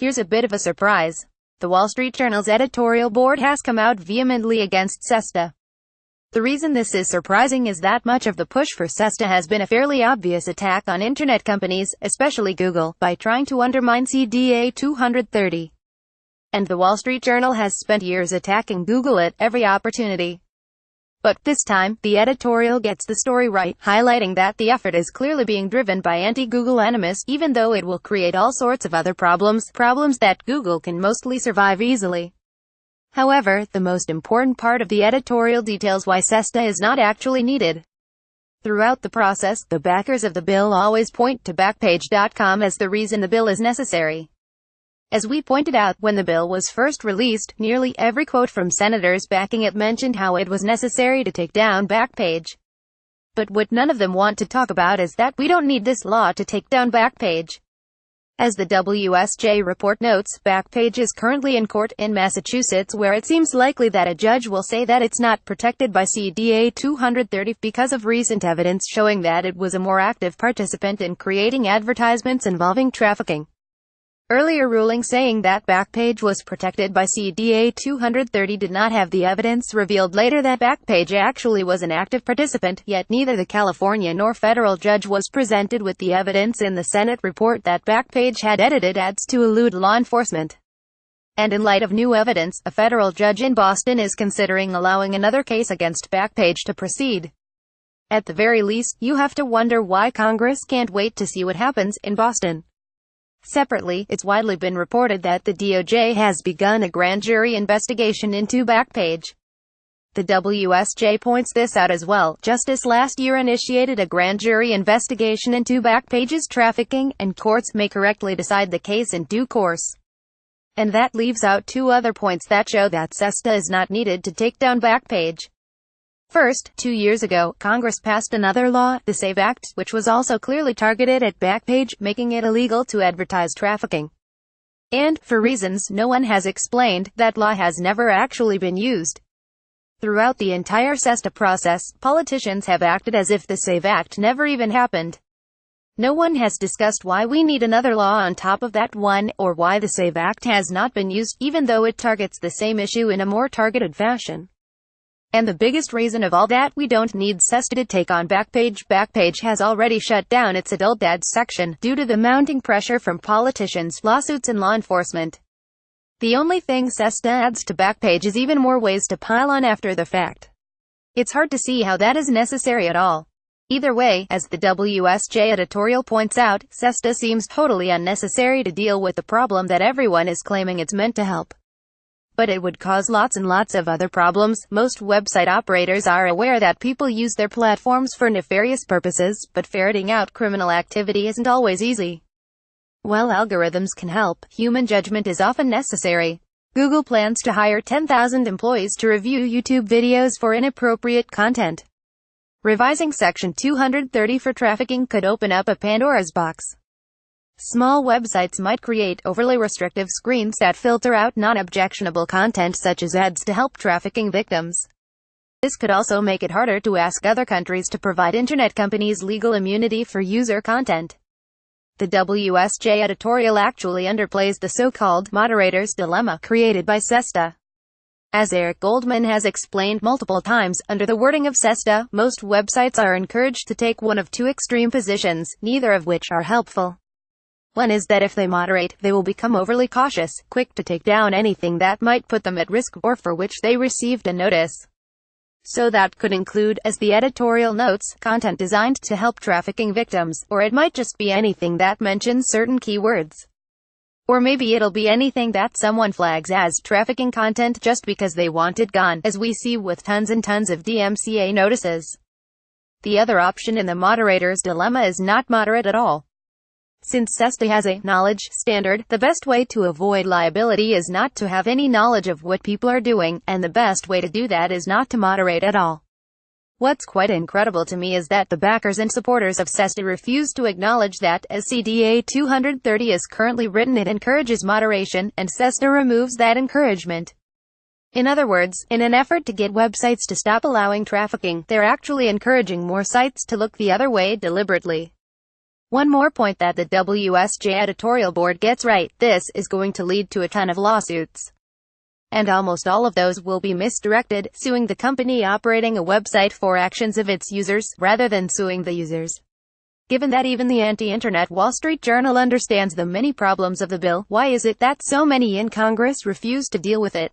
Here's a bit of a surprise. The Wall Street Journal's editorial board has come out vehemently against SESTA. The reason this is surprising is that much of the push for SESTA has been a fairly obvious attack on internet companies, especially Google, by trying to undermine CDA 230. And the Wall Street Journal has spent years attacking Google at every opportunity. But this time, the editorial gets the story right, highlighting that the effort is clearly being driven by anti-Google animus, even though it will create all sorts of other problems that Google can mostly survive easily. However, the most important part of the editorial details why SESTA is not actually needed. Throughout the process, the backers of the bill always point to Backpage.com as the reason the bill is necessary. As we pointed out when the bill was first released, nearly every quote from senators backing it mentioned how it was necessary to take down Backpage. But what none of them want to talk about is that we don't need this law to take down Backpage. As the WSJ report notes, Backpage is currently in court in Massachusetts, where it seems likely that a judge will say that it's not protected by CDA 230 because of recent evidence showing that it was a more active participant in creating advertisements involving trafficking. Earlier ruling saying that Backpage was protected by CDA 230 did not have the evidence revealed later that Backpage actually was an active participant, yet neither the California nor federal judge was presented with the evidence in the Senate report that Backpage had edited ads to elude law enforcement. And in light of new evidence, a federal judge in Boston is considering allowing another case against Backpage to proceed. At the very least, you have to wonder why Congress can't wait to see what happens in Boston. Separately, it's widely been reported that the DOJ has begun a grand jury investigation into Backpage. The WSJ points this out as well. Justice last year initiated a grand jury investigation into Backpage's trafficking, and courts may correctly decide the case in due course. And that leaves out two other points that show that SESTA is not needed to take down Backpage. First, 2 years ago, Congress passed another law, the SAVE Act, which was also clearly targeted at Backpage, making it illegal to advertise trafficking. And, for reasons no one has explained, that law has never actually been used. Throughout the entire SESTA process, politicians have acted as if the SAVE Act never even happened. No one has discussed why we need another law on top of that one, or why the SAVE Act has not been used, even though it targets the same issue in a more targeted fashion. And the biggest reason of all that we don't need SESTA to take on Backpage. Backpage has already shut down its adult ads section, due to the mounting pressure from politicians, lawsuits and law enforcement. The only thing SESTA adds to Backpage is even more ways to pile on after the fact. It's hard to see how that is necessary at all. Either way, as the WSJ editorial points out, SESTA seems totally unnecessary to deal with the problem that everyone is claiming it's meant to help. But it would cause lots and lots of other problems. Most website operators are aware that people use their platforms for nefarious purposes, but ferreting out criminal activity isn't always easy. While algorithms can help, human judgment is often necessary. Google plans to hire 10,000 employees to review YouTube videos for inappropriate content. Revising Section 230 for trafficking could open up a Pandora's box. Small websites might create overly restrictive screens that filter out non-objectionable content such as ads to help trafficking victims. This could also make it harder to ask other countries to provide internet companies legal immunity for user content. The WSJ editorial actually underplays the so-called moderator's dilemma created by SESTA. As Eric Goldman has explained multiple times, under the wording of SESTA, most websites are encouraged to take one of two extreme positions, neither of which are helpful. One is that if they moderate, they will become overly cautious, quick to take down anything that might put them at risk, or for which they received a notice. So that could include, as the editorial notes, content designed to help trafficking victims, or it might just be anything that mentions certain keywords. Or maybe it'll be anything that someone flags as trafficking content just because they want it gone, as we see with tons and tons of DMCA notices. The other option in the moderator's dilemma is not moderate at all. Since SESTA has a knowledge standard, the best way to avoid liability is not to have any knowledge of what people are doing, and the best way to do that is not to moderate at all. What's quite incredible to me is that the backers and supporters of SESTA refuse to acknowledge that, as CDA 230 is currently written, it encourages moderation, and SESTA removes that encouragement. In other words, in an effort to get websites to stop allowing trafficking, they're actually encouraging more sites to look the other way deliberately. One more point that the WSJ editorial board gets right: this is going to lead to a ton of lawsuits. And almost all of those will be misdirected, suing the company operating a website for actions of its users, rather than suing the users. Given that even the anti-internet Wall Street Journal understands the many problems of the bill, why is it that so many in Congress refuse to deal with it?